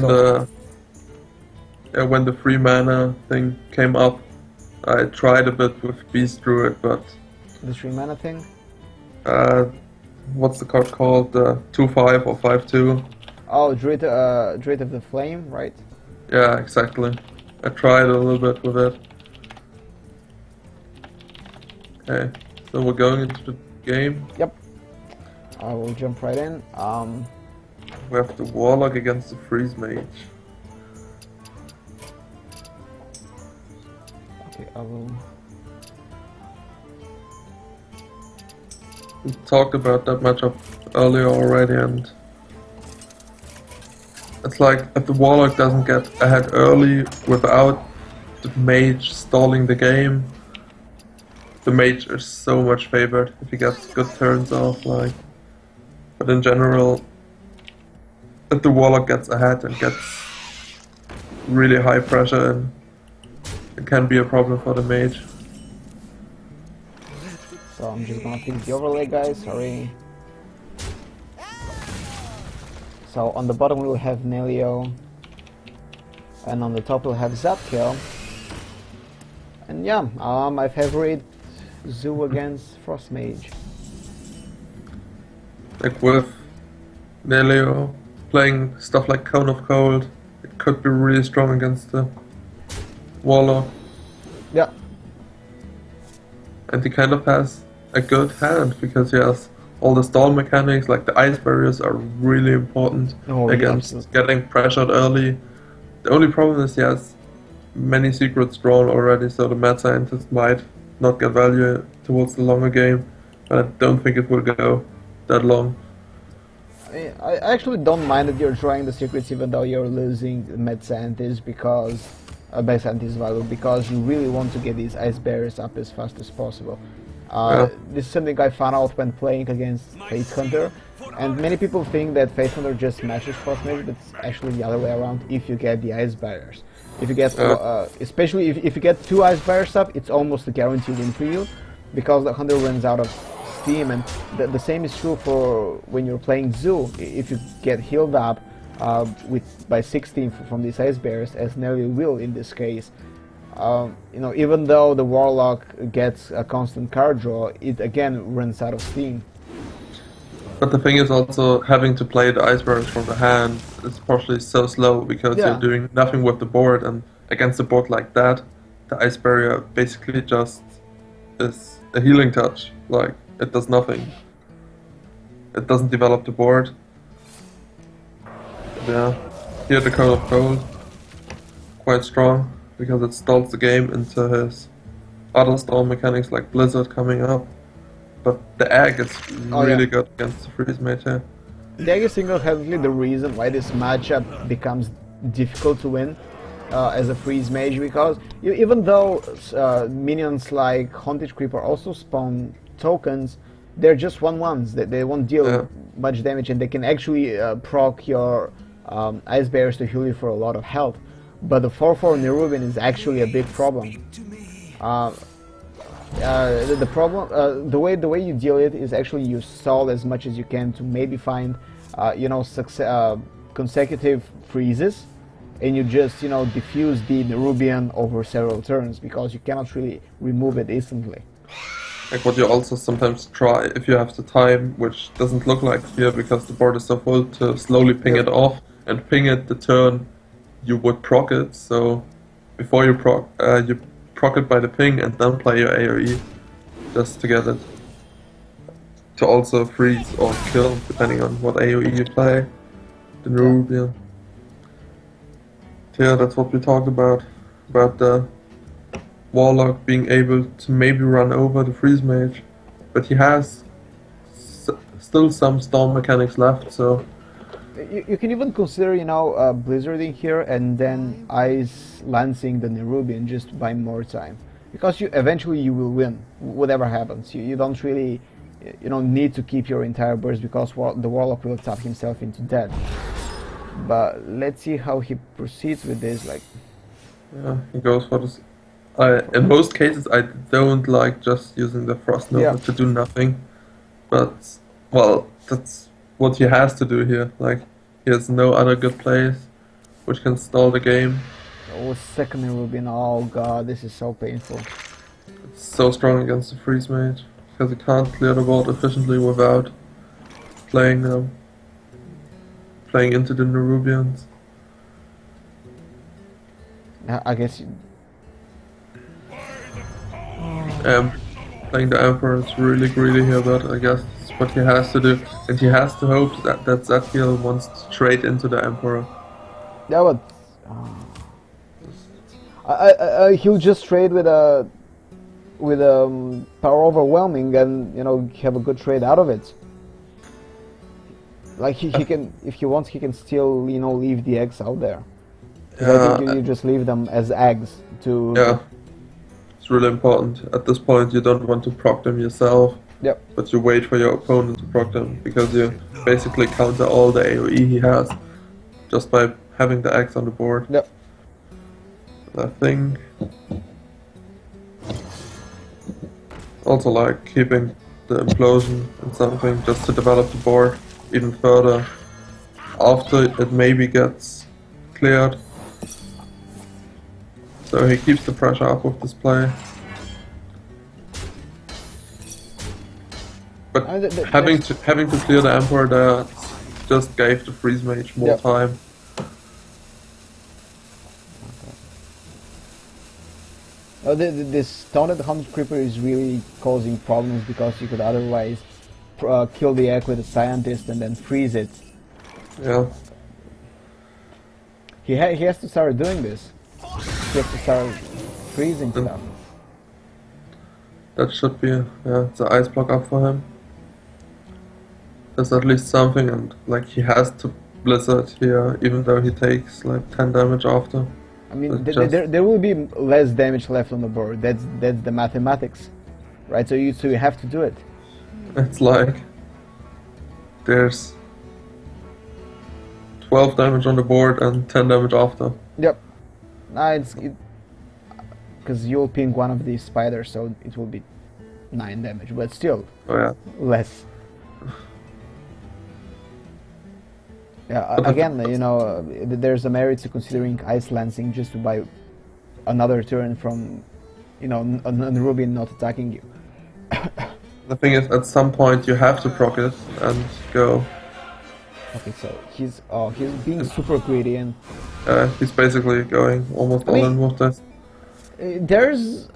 the when the free mana thing came up, I tried a bit with Beast Druid, but The 3 mana thing? uh, what's the card called? 2/5 or 5/2? Oh, Druid of the Flame, right? Yeah, exactly. I tried a little bit with it. Okay, so we're going into the game. Yep. I will jump right in. We have the Warlock against the Freeze Mage. Okay, I will. We talked about that matchup earlier already, and it's like if the Warlock doesn't get ahead early without the Mage stalling the game, the Mage is so much favored if he gets good turns off. Like, but in general, if the Warlock gets ahead and gets really high pressure, and it can be a problem for the Mage. So I'm just gonna fix the overlay, guys. Sorry. So on the bottom we'll have Neilyo, and on the top we'll have Zadkiel. And yeah, my favorite Zoo against Frost Mage. Like with Neilyo playing stuff like Cone of Cold, it could be really strong against the Warlock. Yeah. And he kind of has a good hand because he has all the stall mechanics, like the ice barriers are really important against getting pressured early. The only problem is he has many secrets drawn already, so the mad scientist might not get value towards the longer game, but I don't think it will go that long. I actually don't mind that you're drawing the secrets even though you're losing Mad Scientist because Mad Scientist value, because you really want to get these ice barriers up as fast as possible. This is something I found out when playing against Fate Hunter, and many people think that Fate Hunter just smashes Frost Mage, but it's actually the other way around if you get the ice barriers. If you get, especially if you get 2 ice barriers up, it's almost a guaranteed win for you, because the Hunter runs out of steam, and the same is true for when you're playing Zoo. If you get healed up by 16 from these ice barriers, as Neilyo will in this case, you know, even though the Warlock gets a constant card draw, it again runs out of steam. But the thing is also having to play the ice barriers from the hand is partially so slow because you're doing nothing with the board, and against a board like that, the ice barrier basically just is a healing touch. Like, it does nothing. It doesn't develop the board. Yeah, here the Cone of Cold, quite strong because it stalls the game into his other stall mechanics like Blizzard coming up. But the egg is really good against the Freeze Mage here. The egg is single-handedly the reason why this matchup becomes difficult to win as a Freeze Mage, because even though minions like Haunted Creeper also spawn tokens, they're just 1/1s. They won't deal much damage, and they can actually proc your ice barriers to heal you for a lot of health. But the 4/4 Nerubian is actually a big problem. The problem, the way you deal it is actually you stall as much as you can to maybe find, you know, consecutive freezes, and you just, you know, diffuse the Nerubian over several turns because you cannot really remove it instantly. Like what you also sometimes try if you have the time, which doesn't look like here because the board is so full, to slowly ping it off and ping it the turn you would proc it. So before you proc it by the ping and then play your AoE just to get it to also freeze or kill depending on what AoE you play. The Nerubian. Yeah, that's what we talked about the Warlock being able to maybe run over the Freeze Mage, but he has still some storm mechanics left, so you can even consider, you know, blizzarding here and then ice lancing the Nerubian just by more time, because eventually you will win whatever happens. You don't really, you don't need to keep your entire burst because the Warlock will tap himself into death. But let's see how he proceeds with this. Like, yeah, he goes for this. In most cases, I don't like just using the Frost Nova to do nothing, but well, that's what he has to do here. Like, he has no other good plays. which can stall the game. Oh, second Rubian. Oh god, this is so painful. It's so strong against the freeze mage because he can't clear the board efficiently without playing into the Nerubians. I guess. Playing the Emperor is really greedy here, but I guess it's what he has to do, and he has to hope that Zadkiel wants to trade into the Emperor. Yeah, but he'll just trade with power overwhelming, and have a good trade out of it. Like he can, if he wants, he can still leave the eggs out there. I think you just leave them as eggs to. Yeah, it's really important. At this point, you don't want to proc them yourself. Yep. But you wait for your opponent to proc them because you basically counter all the AoE he has just by having the eggs on the board. Yep. I think also like keeping the implosion and something just to develop the board even further after it maybe gets cleared. So he keeps the pressure up with this play. But having to clear the Emperor there just gave the freeze mage more time. Oh, this taunted Hunter Creeper is really causing problems because you could otherwise kill the egg with a scientist and then freeze it. Yeah. He has to start doing this. He has to start freezing stuff. That should be the ice block up for him. There's at least something, and like he has to blizzard here, even though he takes like 10 damage after. I mean, there will be less damage left on the board. That's the mathematics, right? So you have to do it. It's like there's 12 damage on the board and 10 damage after. Yep. Because you'll ping one of these spiders, so it will be 9 damage, but still less. Yeah, again, there's a merit to considering Ice Lancing just to buy another turn from, a Rubian not attacking you. The thing is, at some point you have to proc it and go. Okay, so he's being super greedy and. He's basically going almost all in with this. There's.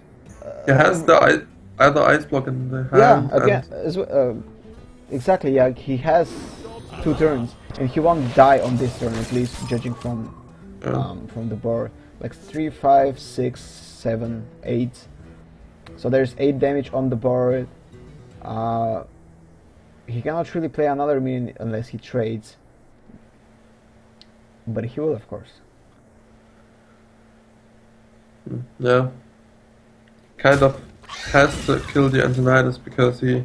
He has the other ice block in the hand. Yeah, again, exactly. Yeah, he has 2 turns, and he won't die on this turn at least, judging from the board. Like 3, 5, 6, 7, 8. So there's 8 damage on the board. He cannot really play another minion unless he trades, but he will, of course. Yeah. Kind of has to kill the Antonidas because I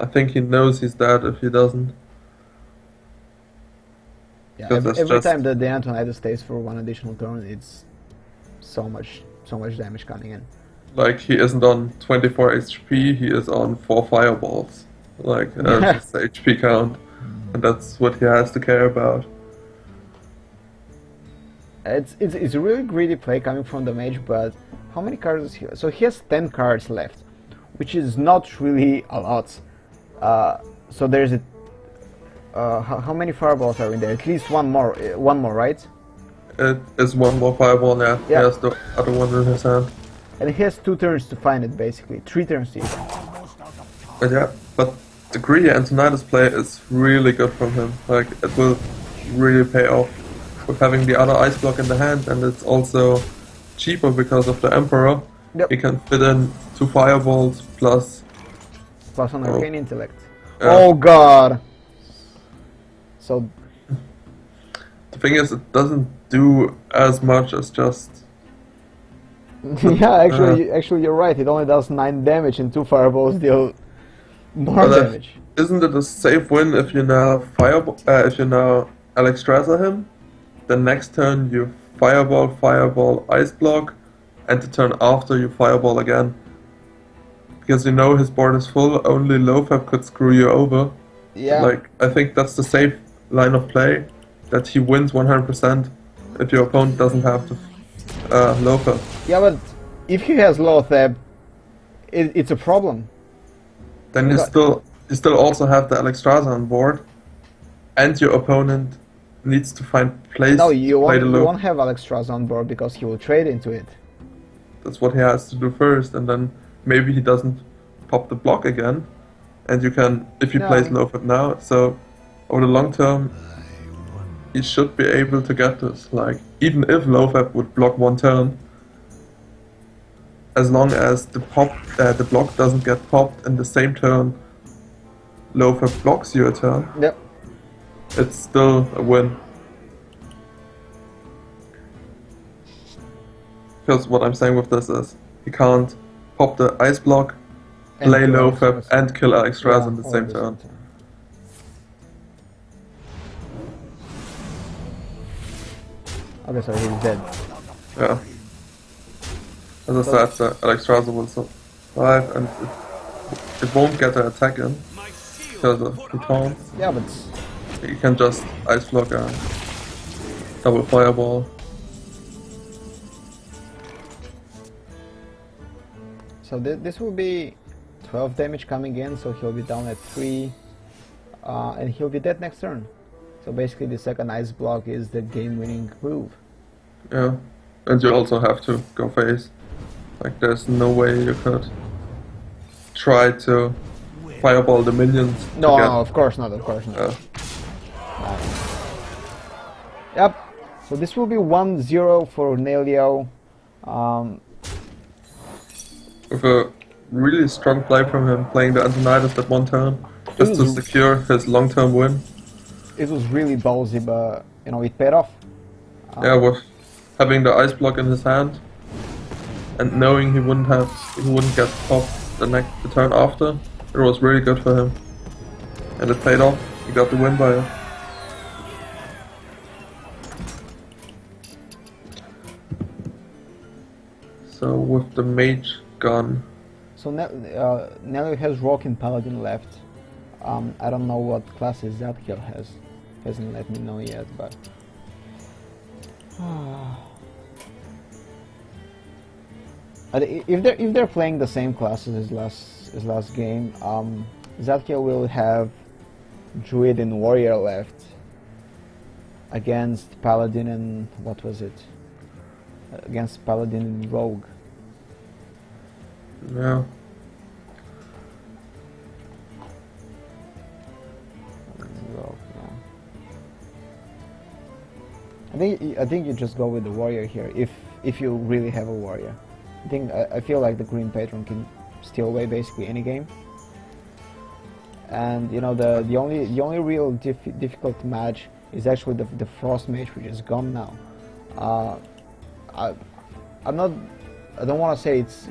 think he knows he's dead if he doesn't. Yeah, every time that the Antonidas stays for 1 additional turn, it's so much damage coming in. Like, he isn't on 24 HP, he is on 4 fireballs. Like, just the HP count. And that's what he has to care about. It's a really greedy play coming from the mage, but how many cards does he have? So he has 10 cards left, which is not really a lot. So there's a... how many fireballs are in there? At least one more, right? It is 1 more fireball, yeah. He has the other one in his hand. And he has 2 turns to find it, basically. 3 turns to use. But the greedy Antonidas play is really good from him. Like, it will really pay off with having the other ice block in the hand, and it's also cheaper because of the Emperor. Yep. He can fit in 2 fireballs plus an arcane intellect. Oh god! So the thing is, it doesn't do as much as just. Yeah, actually, you're right. It only does 9 damage, and 2 fireballs deal more damage. Isn't it a safe win if you now Alexstrasza him? The next turn you fireball, ice block, and the turn after you fireball again. Because you know his board is full, only Lofab could screw you over. Yeah. Like, I think that's the safe line of play, that he wins 100%, if your opponent doesn't have the low threat. Yeah, but if he has low theb, it's a problem. Then you still also have the Alexstrasza on board, and your opponent needs to find place No, to you play won't. the You low. won't have Alexstrasza on board because he will trade into it. That's what he has to do first, and then maybe he doesn't pop the block again, and you can, if he No. plays low threat now, so over the long term, he should be able to get this. Like, even if low threat would block one turn, as long as the block doesn't get popped in the same turn, low threat blocks you a turn, Yep. it's still a win. Because what I'm saying with this is, he can't pop the ice block, And play kill low Alexstrasza. threat, and kill Alexstrasza Yeah, in the all same at turn. Okay, so he's dead. Yeah. As I said, the Alexstrasza will survive, and it won't get an attack in because of the taunt. Yeah, but You can just ice block and double fireball. so this will be 12 damage coming in, so he'll be down at 3, and he'll be dead next turn. So basically, the second ice block is the game-winning move. Yeah. And you also have to go face. Like, there's no way you could try to fireball the minions. No, to get- no, of course not. Of course not. Yeah. Yep. So this will be 1-0 for Neilyo. With a really strong play from him, playing the Antonidas that one turn, just to Ooh. secure his long-term win. It was really ballsy, but you know it paid off. Yeah, with having the ice block in his hand and knowing he wouldn't get popped the turn after, it was really good for him. And it paid off. He got the win by it. So with the mage gone, So Neilyo has Rock and Paladin left. I don't know what classes Zadkiel has. Hasn't let me know yet, but. If they're playing the same classes as last game, Zadkiel will have Druid and Warrior left against Paladin and what was it? Against Paladin and Rogue. yeah. Rogue, yeah. I think you just go with the Warrior here if you really have a Warrior. I feel like the Green Patron can steal away basically any game. And you know the only real difficult match is actually the Frost Mage, which is gone now. I don't want to say it's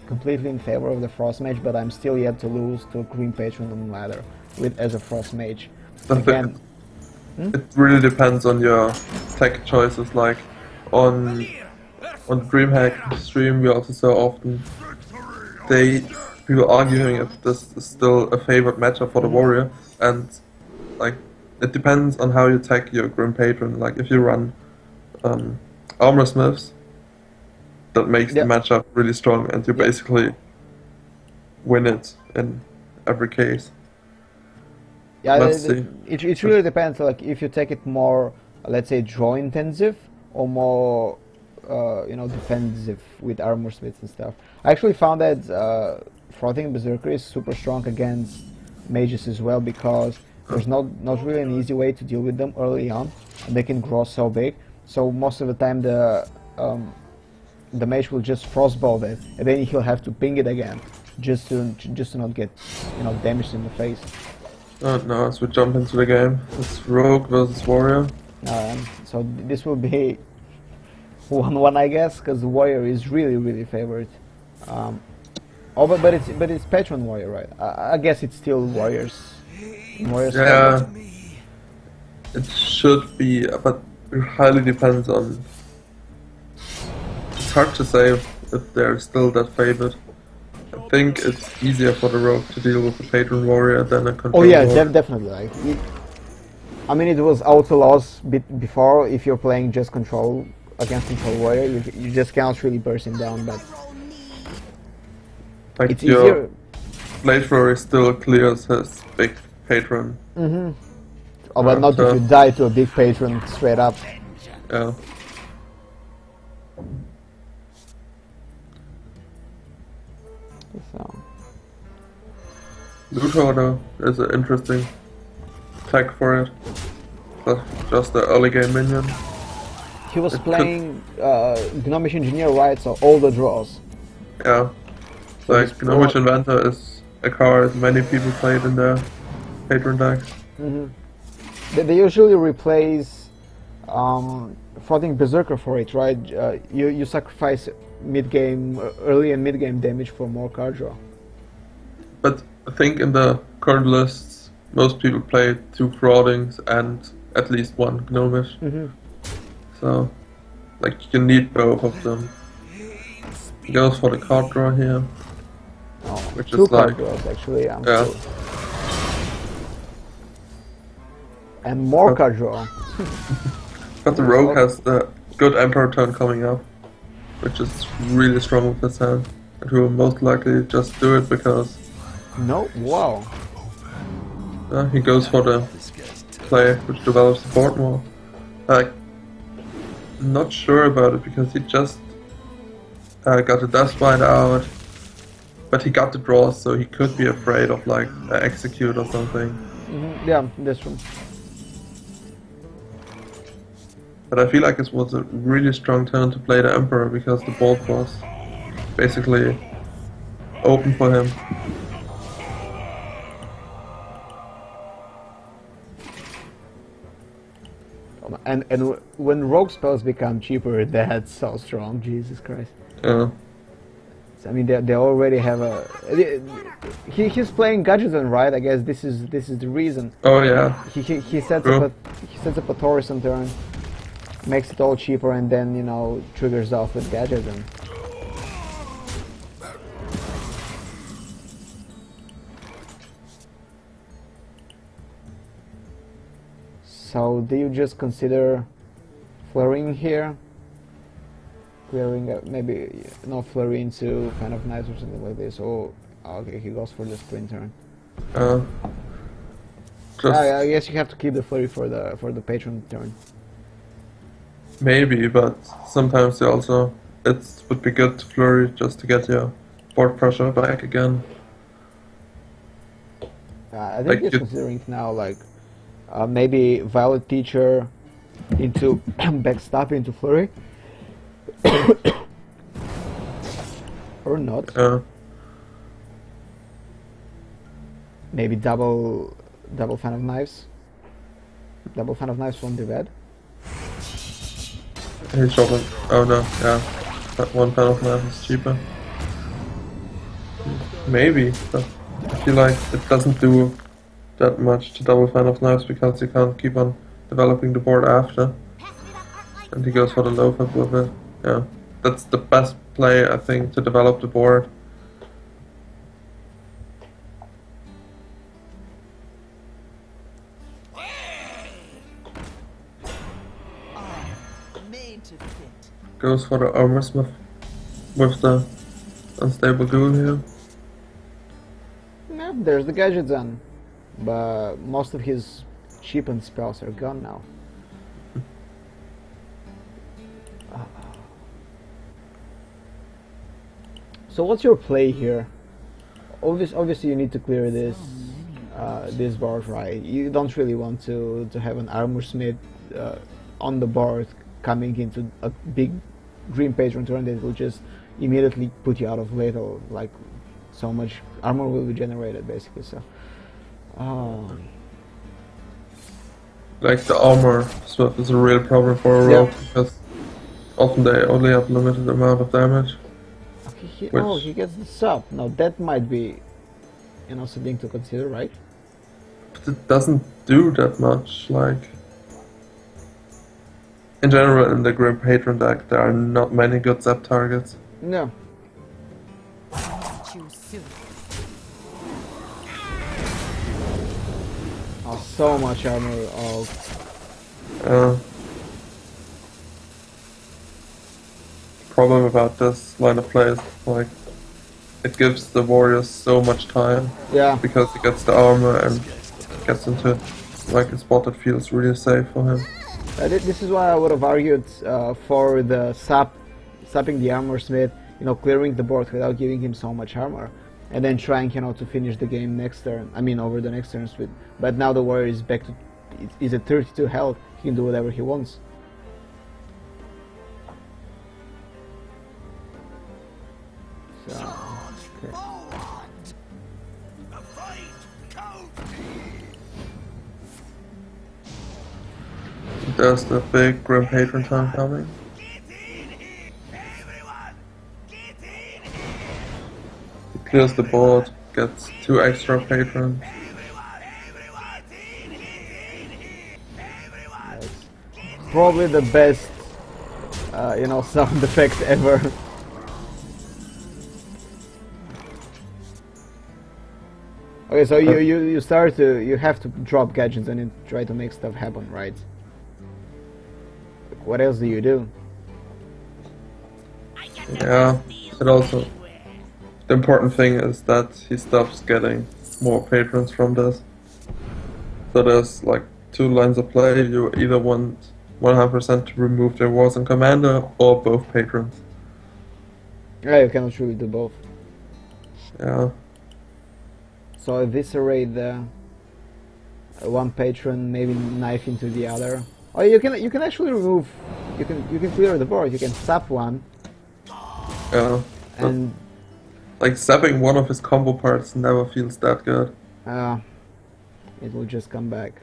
completely in favor of the Frost Mage, but I'm still yet to lose to a Green Patron on ladder as a Frost Mage. Again, It really depends on your tech choices. Like on DreamHack stream, we also so often people arguing if this is still a favorite matchup for the Warrior, and like it depends on how you tech your Grim Patron. Like if you run Armor Smiths, that makes the matchup really strong, and you basically win it in every case. Yeah, Let's see. It really depends. Like if you take it more, let's say, draw intensive or more, defensive with armor smiths and stuff. I actually found that Frothing Berserker is super strong against mages as well, because there's not really an easy way to deal with them early on, and they can grow so big. So most of the time the mage will just frostbow it, and then he'll have to ping it again, just to not get damaged in the face. Now as we jump into the game, it's Rogue versus Warrior. So this will be 1-1, I guess, because the Warrior is really favored. But it's Patron Warrior, right? I guess it's still Warriors. Yeah, it should be, but it highly depends on. It's hard to say if they're still that favored. I think it's easier for the Rogue to deal with a Patron Warrior than a Control Oh yeah, Warrior. definitely. Like I mean, it was auto loss before. If you're playing just control against control warrior, you just cannot really burst him down. But Like it's your easier. Blade Flurry still clears his big patron. Oh, but not if so, you die to a big patron straight up. yeah. So. Luthor though is an interesting tech for it. Just the early game minion. He was playing Gnomish Engineer, right? So all the draws. Yeah. So Like Gnomish Inventor is a card many people played in their patron decks. They usually replace Floating Berserker for it, right? You sacrifice mid-game, early and mid-game damage for more card draw. But I think in the current lists, most people play 2 Fraudings and at least 1 Gnomish. So, like, you need both of them. He goes for the card draw here. Oh, which 2 is card like, draws actually. yeah. Cool. And more card draw. But the Rogue has the good Emperor turn coming up, which is really strong with his hand. And he will most likely just do it because No, wow. he goes for the play which develops the board more. Like, not sure about it because he just got the Deathbite out, but he got the draws, so he could be afraid of like execute or something. Yeah, that's true. But I feel like it was a really strong turn to play the Emperor because the board was basically open for him. And when rogue spells become cheaper, that's so strong. Jesus Christ. Yeah. I mean, they already have a. He's playing Gadgeton, right? I guess this is the reason. Oh yeah. He sets True. up a Taurus on turn, makes it all cheaper, and then triggers off with Gadgeton. So do you just consider flurrying here? Clearing maybe not flurry into Fan of Knives or something like this. Oh, okay, he goes for the sprint turn. Just I guess you have to keep the flurry for the patron turn. maybe, but sometimes you also it would be good to flurry just to get your board pressure back again. I think Like he's you- considering now like maybe Violet Teacher into backstop into flurry. Or not. Maybe double Fan of Knives. Double Fan of Knives from the bed. He's dropping. Oh no, yeah. That 1 Fan of Knife is cheaper. Maybe, but I feel like it doesn't do that much to double Fan of Knives because you can't keep on developing the board after. And he goes for the low flip with it. Yeah. That's the best play, I think, to develop the board. Goes for the Armorsmith with the unstable ghoul here. Yeah, there's the Gadgeton. But most of his cheapened spells are gone now. So what's your play here? Obviously you need to clear this board, right? You don't really want to have an Armorsmith on the board coming into a big green patron turn that will just immediately put you out of lethal, like so much armor will be generated basically. So Like the armor swap is a real problem for a rogue because often they only have limited amount of damage. okay, Which- he gets the sub. Now that might be something to consider, right? But it doesn't do that much, like... In general, in the Grim Patron deck, there are not many good zap targets. No. Oh, so much armor. Oh, Uh, problem about this line of play is like it gives the warriors so much time yeah. because he gets the armor and gets into like a spot that feels really safe for him. This is why I would have argued for the sapping the armor smith, clearing the board without giving him so much armor, and then trying, to finish the game next turn. I mean, over the next turns with. But now the warrior is back to, is at 32 health. He can do whatever he wants. So, okay. There's the big Grim Patron turn coming. He clears the board, gets 2 extra patrons. That's probably the best, sound effect ever. Okay, so you have to drop gadgets and then try to make stuff happen, right? What else do you do? Yeah, it also... The important thing is that he stops getting more patrons from this. So there's like 2 lines of play. You either want 100% to remove their wars and commander or both patrons. Yeah, you cannot really do both. Yeah. So eviscerate the one patron, maybe knife into the other. Or you can actually remove. You can clear the board. You can sap one. Yeah. And like sapping one of his combo parts never feels that good. it will just come back.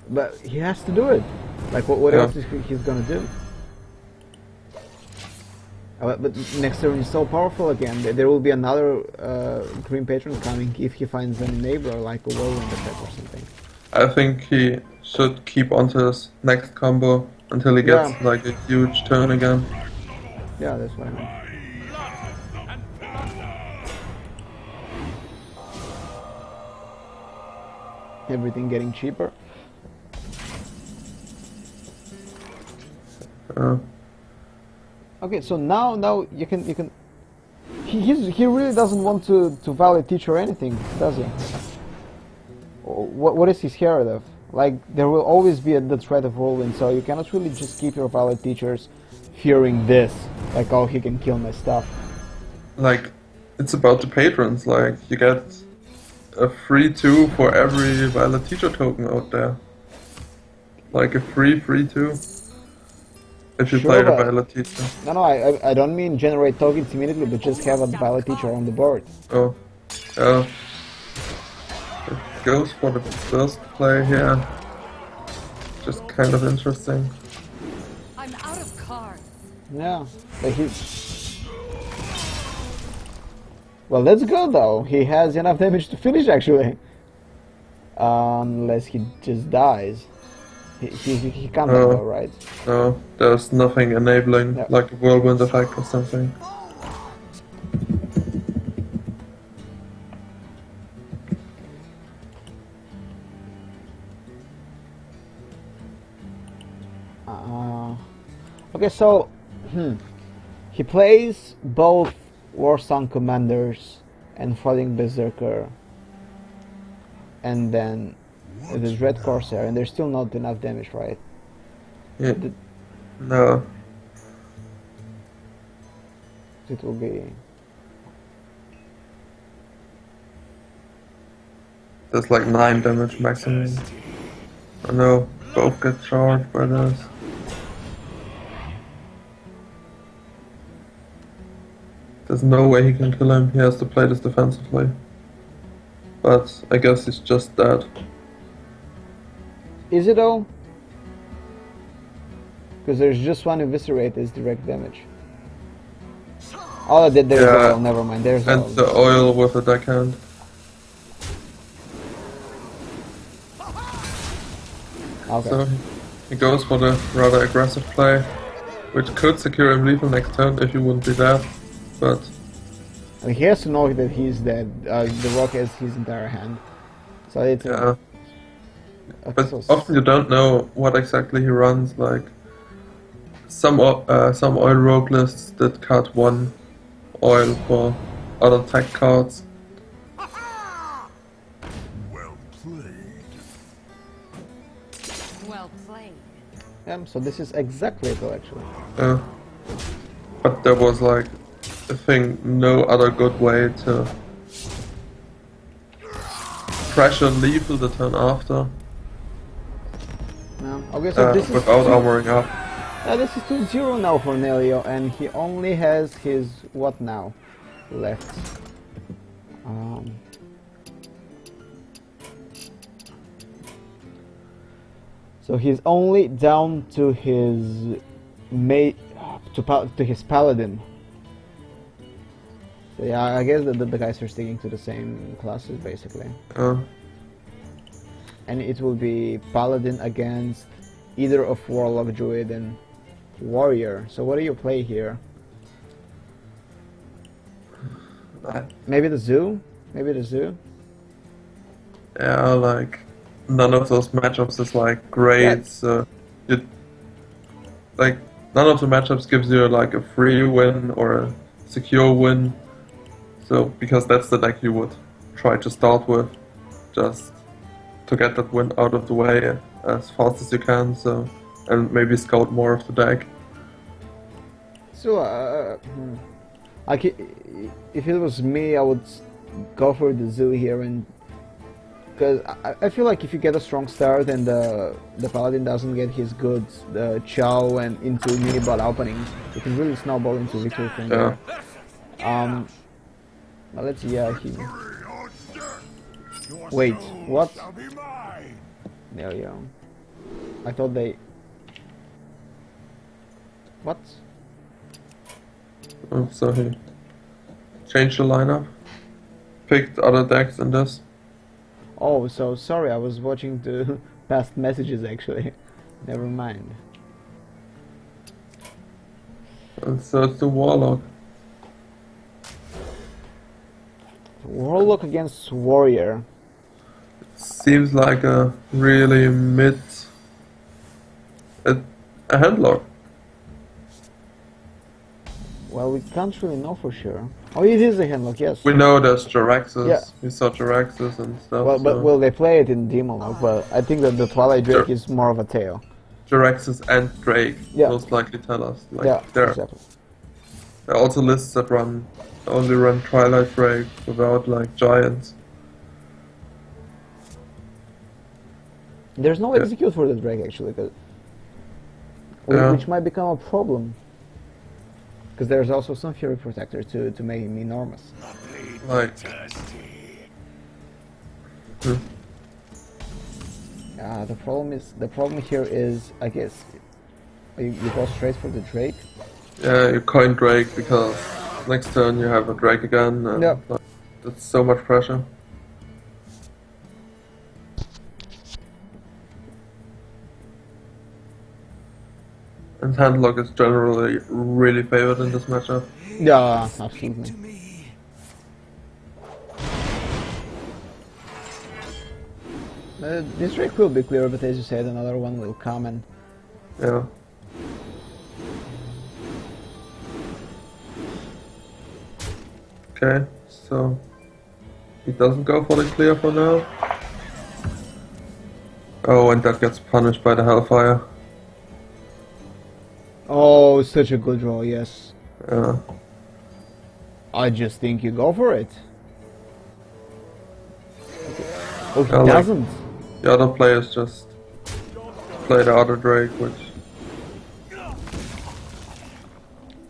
But he has to do it. Like what else is he's gonna do? But next turn is so powerful again. There will be another green patron coming if he finds an enabler like a whirlwind effect or something. I think he should keep onto his next combo until he gets like a huge turn again. Yeah, that's what I mean. Everything getting cheaper. Okay, so now you can. He really doesn't want to valid teach or anything, does he? What is he scared of? Like there will always be the threat of whirlwind, so you cannot really just keep your valid teachers fearing this. Like, oh, he can kill my stuff. Like it's about the patrons. Like you get a free 2 for every valid teacher token out there. Like a free 2. If you play the valid teacher. No, I don't mean generate tokens immediately, but just have a valid teacher on the board. Oh, yeah. It goes for the first play here. Just kind of interesting. I'm out of cards. Yeah, but well, let's go though. He has enough damage to finish actually. Unless he just dies. He can't go, right? No, there's nothing enabling, like a whirlwind effect or something. Okay, so he plays both Warsong Commanders and Falling Berserker, and then there's Red Corsair, and there's still not enough damage, right? Yeah. No. It will be. There's like 9 damage maximum. I know, both get charged by this. There's no way he can kill him, he has to play this defensively. But I guess he's just dead. Is it though? Because there's just one eviscerate is direct damage. Oh, there's oil, never mind, there's and oil. the oil with a deckhand. Okay. So he goes for the rather aggressive play, which could secure him lethal next turn if he wouldn't be there, but And he has to know that he's dead. The rock has his entire hand. So it's Yeah. okay, But so often you don't know what exactly he runs. Like some oil rogue lists did cut one oil for other tech cards. Well played. Well played. so this is exactly it actually. Yeah. But there was like, I think, no other good way to pressure lethal the turn after Okay, so this is without armoring up. this is 2-0 now for Neilyo, and he only has his what now left. So he's only down to his to his paladin. So yeah, I guess the guys are sticking to the same classes basically. And it will be paladin against either of warlock, druid, and warrior. So what do you play here? Maybe the zoo? Maybe the zoo? Yeah, like none of those matchups is like great. Yeah. So you like none of the matchups gives you like a free win or a secure win. So because that's the deck you would try to start with, just to get that win out of the way as fast as you can. So and maybe scout more of the deck. So if it was me, I would go for the zoo here, and because I feel like if you get a strong start and the paladin doesn't get his goods, the chow and into mini bot openings, it can really snowball into victory from there. But let's see. Wait, what? There you go. I thought they. What? Oh, so he changed the lineup, picked other decks in this. Oh, so sorry, I was watching the past messages actually. Never mind. And so it's the Warlock. Warlock against Warrior. Seems like a really a handlock. Well, we can't really know for sure. Oh, it is a handlock, yes. We know there's Jaraxxus. Yeah. We saw Jaraxxus and stuff. Well, but so will they play it in Demon Lock? But I think that the Twilight Drake is more of a tail. Jaraxxus and Drake Yeah. most likely tell us. Like Yeah, there exactly. are also lists that only run Twilight Drake without like giants. There's no Yeah. execute for the Drake actually, Yeah. which might become a problem. Because there's also some Fury Protector to make him enormous. Like The problem here is, I guess, you go straight for the Drake. yeah, you coin Drake because next turn you have a Drake again. And Yeah. like, that's so much pressure. And handlock is generally really favored in this matchup. Yeah, absolutely. This Drake will be clear, but as you said, another one will come and Yeah. Okay, so he doesn't go for the clear for now. Oh, and that gets punished by the Hellfire. oh, such a good draw, yes. Yeah. I just think you go for it. Oh, he Yeah, like- doesn't. The other players just play the other Drake, which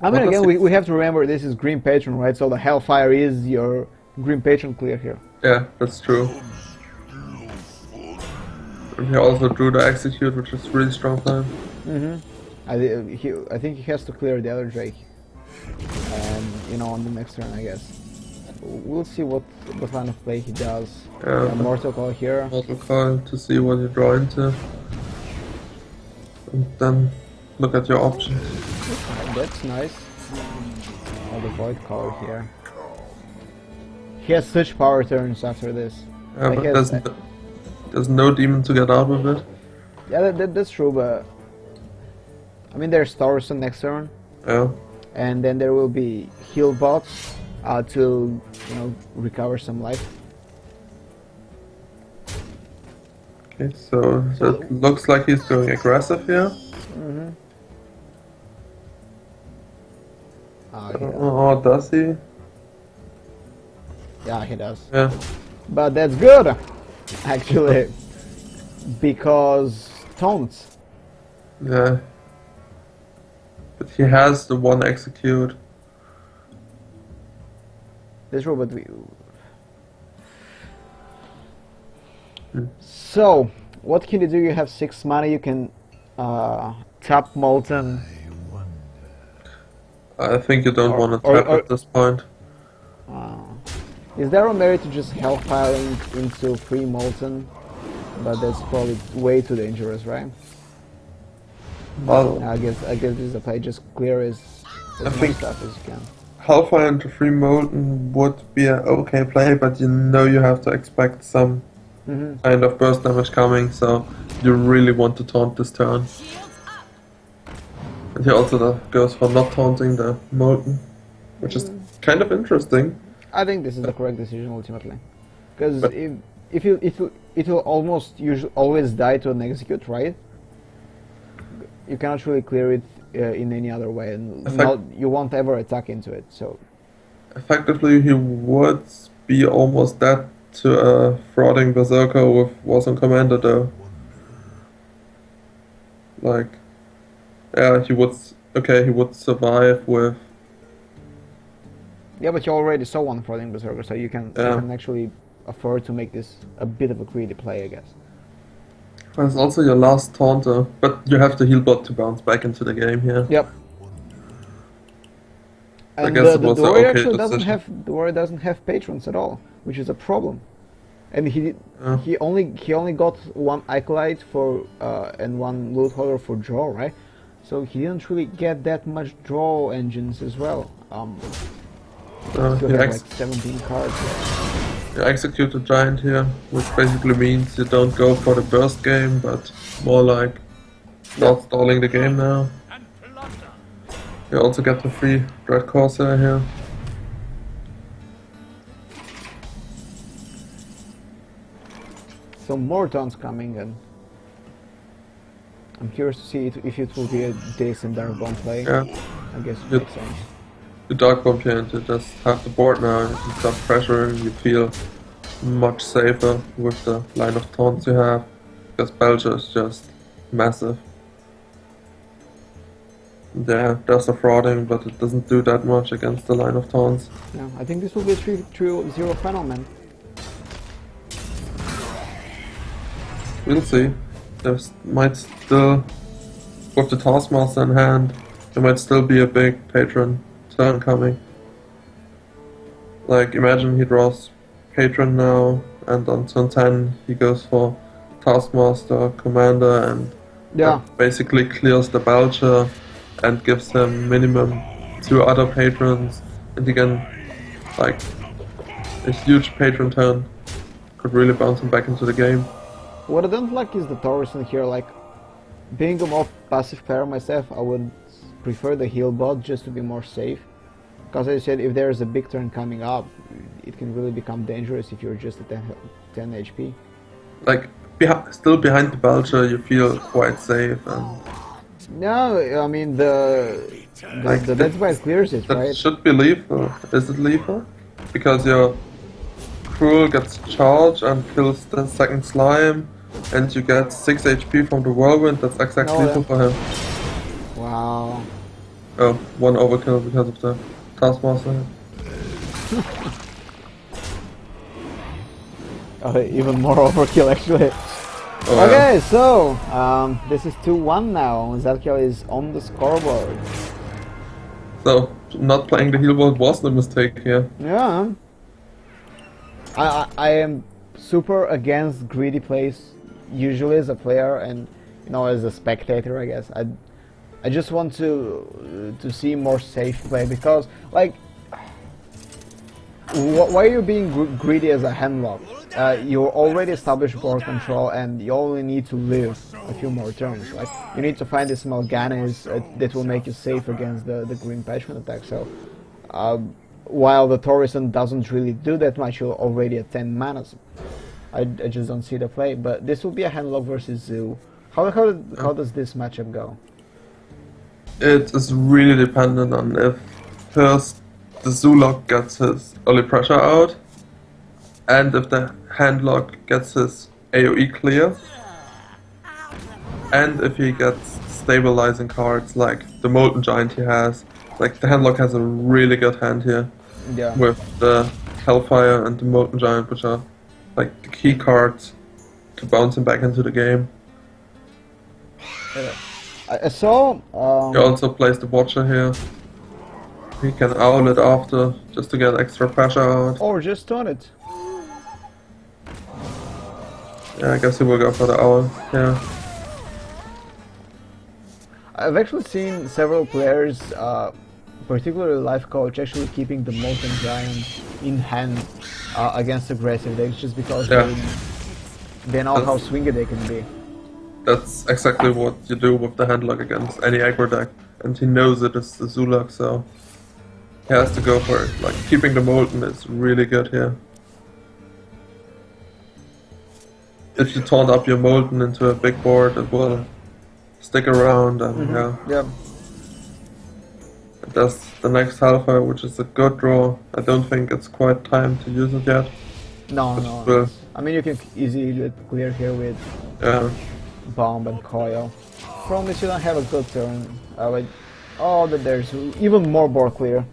I mean, What again, does we have to remember this is Green Patron, right? So the Hellfire is your Green Patron clear here. yeah, that's true. And he also drew the Execute, which is really strong for him. I think he has to clear the other Drake. On the next turn, I guess. We'll see what kind of play he does. Yeah. Mortal Call here. Mortal Call to see what you draw into. And then look at your options. That's nice. Oh, the Void Call here. He has such power turns after this. Yeah, Like, but he has- there's no demon to get out with it. yeah, that's true, but I mean there's Taurus next turn, Yeah. and then there will be heal bots to recover some life. Okay, so that looks like he's going aggressive here. Oh, does he? Yeah, he does. Yeah. But that's good, actually, because taunts. Yeah. But he has the one execute. That's true, but we. So, what can you do? You have 6 mana. You can tap Molten. I think you don't want to or- tap or- at this point. Is there a merit to just Hellfiring into free Molten? But that's probably way too dangerous, right? Well, I guess this is a play. Just clear as much think- stuff as you can. Hellfire into Free Molten would be an okay play, but you know you have to expect some kind of burst damage coming, so you really want to taunt this turn. And he also goes for not taunting the Molten, which is kind of interesting. I think this is the correct decision ultimately, because But- it will almost always die to an execute, right? You cannot really clear it in any other way, and you won't ever attack into it. So Effectively, he would be almost dead to a frauding Berserker with Was on Commander, though. Like, yeah, he would. Okay, he would survive with. yeah, but you already saw one Floating Berserker, so you can actually afford to make this a bit of a greedy play, I guess. There's also your last taunter, but you have the heal bot to bounce back into the game here. Yep. I And guess it the was an warrior okay actually doesn't decision. doesn't have patrons at all, which is a problem. And he Yeah. only got one acolyte for and one loot holder for draw, right? So he didn't really get that much draw engines as well. Still You have like 17 cards. execute the giant here, which basically means you don't go for the burst game, but more like not stalling the game now. You also get the free Dread Corsair here. So more taunts coming, and I'm curious to see if it will be a decent Darkbone play. Yeah. I guess it Yep. makes sense. You dark bomb here and you just have the board now, you can stop pressuring, you feel much safer with the line of taunts you have, because Belcher is just massive. Yeah, there's a frauding, but it doesn't do that much against the line of taunts. Yeah, I think this will be a 3-0 final, man. We'll see. There's might still, with the Taskmaster in hand, there might still be a big patron turn coming. Like, imagine he draws patron now, and on turn 10 he goes for Taskmaster, Commander, and Yeah. that basically clears the Belcher and gives him minimum 2 other patrons, and he can, like, a huge patron turn could really bounce him back into the game. What I don't like is the Taurus in here. Like, being a more passive player myself, I would prefer the heal bot just to be more safe. Because as I said, if there's a big turn coming up, it can really become dangerous if you're just at 10 HP. Like, still behind the Belcher, you feel quite safe, and No, I mean the Death Bite clears it, that right? should be lethal. Is it lethal? Because your Cruel gets charged and kills the second slime, and you get 6 HP from the Whirlwind. That's exactly Oh, lethal yeah. for him. Wow. Oh, 1 overkill because of the Taskmaster. Even more overkill actually. Oh, yeah. Okay, so this is 2-1 now. Zadkiel is on the scoreboard. So, not playing the heal bot was the mistake here. Yeah. I am super against greedy plays usually as a player, and as a spectator, I guess. I just want to see more safe play, because like Why are you being greedy as a handlock? You already established board control and you only need to live a few more turns. Like, you need to find the small Ganes that will make you safe against the green parchment attack. So, while the Torison doesn't really do that much, you're already at 10 mana. I just don't see the play. But this will be a handlock versus Zoo. How does this matchup go? It is really dependent on if first the Zulok gets his early pressure out, and if the handlock gets his AoE clear, and if he gets stabilizing cards like the Molten Giant he has. Like, the handlock has a really good hand here, Yeah. with the Hellfire and the Molten Giant, which are like the key cards to bounce him back into the game. I saw. He also plays the Watcher here. He can owl it after, just to get extra pressure out. Or just stun it. Yeah, I guess he will go for the owl. Yeah. I've actually seen several players, particularly Life Coach, actually keeping the Molten Giant in hand against aggressive decks just because they know how swingy they can be. That's exactly what you do with the handlock against any aggro deck. And he knows it is the Zulok, so he has to go for it. Like, keeping the Molten is really good here. If you taunt up your Molten into a big board, it will stick around, and Yeah. there's the next Hellfire, which is a good draw. I don't think it's quite time to use it yet. No. I mean, you can easily clear here with Yeah. Bomb and Coil. Problem is you don't have a good turn. But there's even more board clear.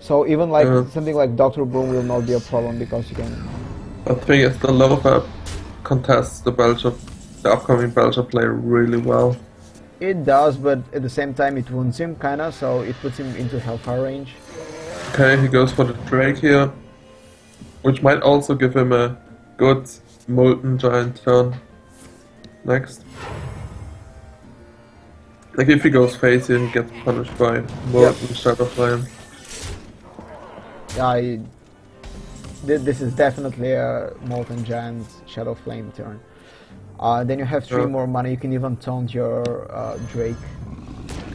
So even like something like Dr. Boom will not be a problem because you can. The thing is, the Loafer contests the upcoming Belcher play really well. It does, but at the same time it wounds him kinda, so it puts him into Hellfire range. Okay, he goes for the Drake here, which might also give him a good Molten Giant turn next. Like, if he goes face here, he gets punished by Molten Shadow Flame. Yeah, this is definitely a Molten Giant Shadow Flame turn. Then you have 3 more mana, you can even taunt your Drake.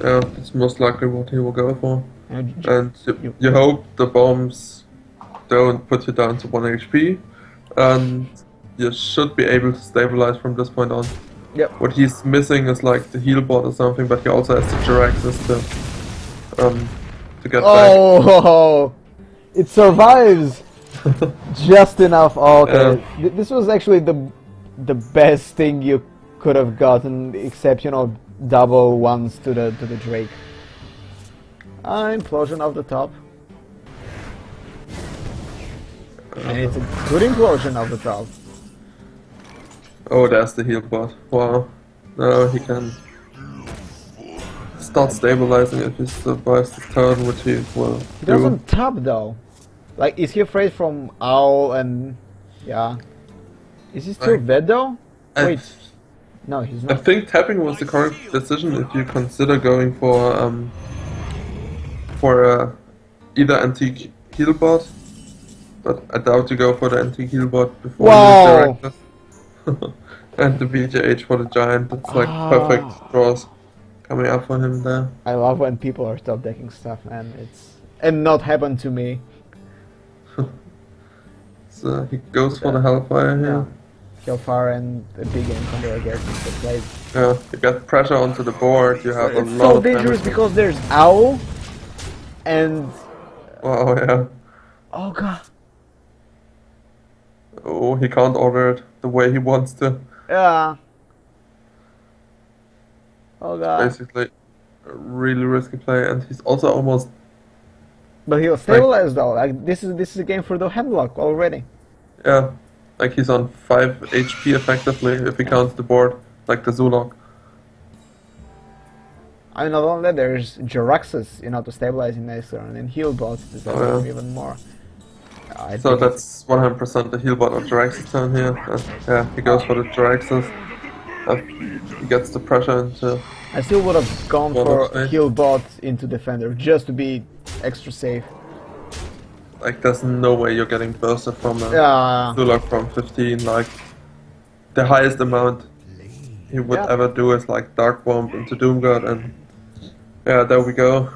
Yeah, it's most likely what he will go for. And And you hope the bombs don't put you down to 1 HP, and you should be able to stabilize from this point on. Yep. What he's missing is like the heal bot or something, but he also has the Jiraxis to get back. Oh, it survives just enough. Oh, okay, this was actually the best thing you could have gotten, except double ones to the Drake. Implosion off the top, and it's a good implosion off the top. Oh, there's the heal bot. Wow. Now he can start stabilizing if he survives the turn, which he will He do. doesn't tap though. Like, is he afraid from Owl and yeah? Is he still dead though? Wait, no, he's I not. think tapping was the correct decision if you consider going for either antique heal bot, but I doubt you go for the antique heal bot before Wow. you direct this. And the BJH for the giant. It's like perfect draws coming up for him there. I love when people are top decking stuff, man. And not happened to me. So he goes for the Hellfire here. Hellfire and a big encounter, I guess, is the play. Yeah, you get pressure onto the board. You have a It's lot so of dangerous damage. because there's Owl and Wow, yeah. oh god. Oh, he can't order it the way he wants to. Yeah. Oh god. Basically, a really risky play, and he's also almost. But he'll stabilize though. Like, this is a game for the handlock already. Yeah, like he's on 5 HP effectively if he counts the board, like the Zulok. I mean, not only that, there's Jiraxis, to stabilize in next turn, and heal bots to stabilize even more. So that's 100% the heal bot of Jiraxis turn here. Yeah, he goes for the Jiraxis. He gets the pressure into. I still would have gone One for of the- heal bot into defender just to be extra safe. Like, there's no way you're getting bursted from a Yeah. Zulak from 15. Like, the highest amount he would Yeah. ever do is like Dark Bomb into Doomguard, and yeah, there we go.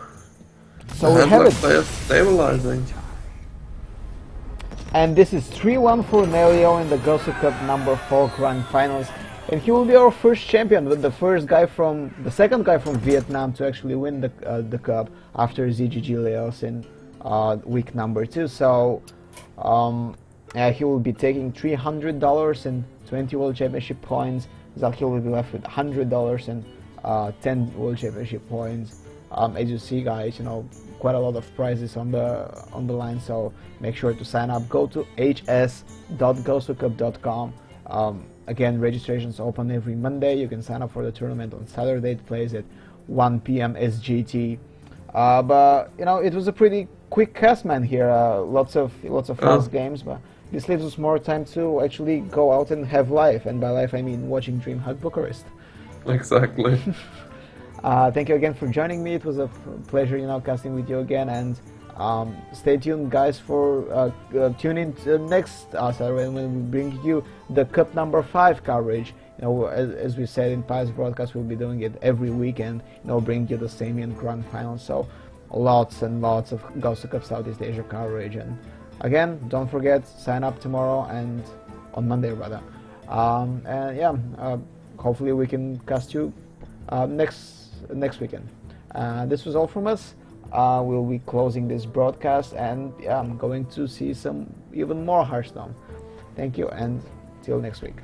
So The we have handler it. player stabilizing. And this is 3-1 for Neilyo in the GosuCup number 4 Grand Finals. And he will be our first champion, the second guy from Vietnam to actually win the cup after ZGG Leos in week number 2. So he will be taking $300 and 20 World Championship points. Zadkiel will be left with $100 and 10 World Championship points. As you see, guys, quite a lot of prizes on the line, so make sure to sign up. Go to hs.gosucup.com. Again, registrations open every Monday. You can sign up for the tournament on Saturday. It plays at 1 p.m. SGT. But it was a pretty quick cast, man. Here, lots of fast games, but this leaves us more time to actually go out and have life. And by life, I mean watching DreamHack Bucharest. Exactly. Thank you again for joining me. It was a pleasure, casting with you again. And stay tuned, guys, for tune in to next Saturday when we bring you the Cup number 5 coverage. As we said in past broadcasts, we'll be doing it every weekend. Bring you the semi and grand final. So lots and lots of GosuCup Southeast Asia coverage. And again, don't forget, sign up tomorrow and on Monday rather. And yeah, hopefully we can cast you next weekend. This was all from us. We'll be closing this broadcast, and yeah, I'm going to see some even more Hearthstone. Thank you, and till next week.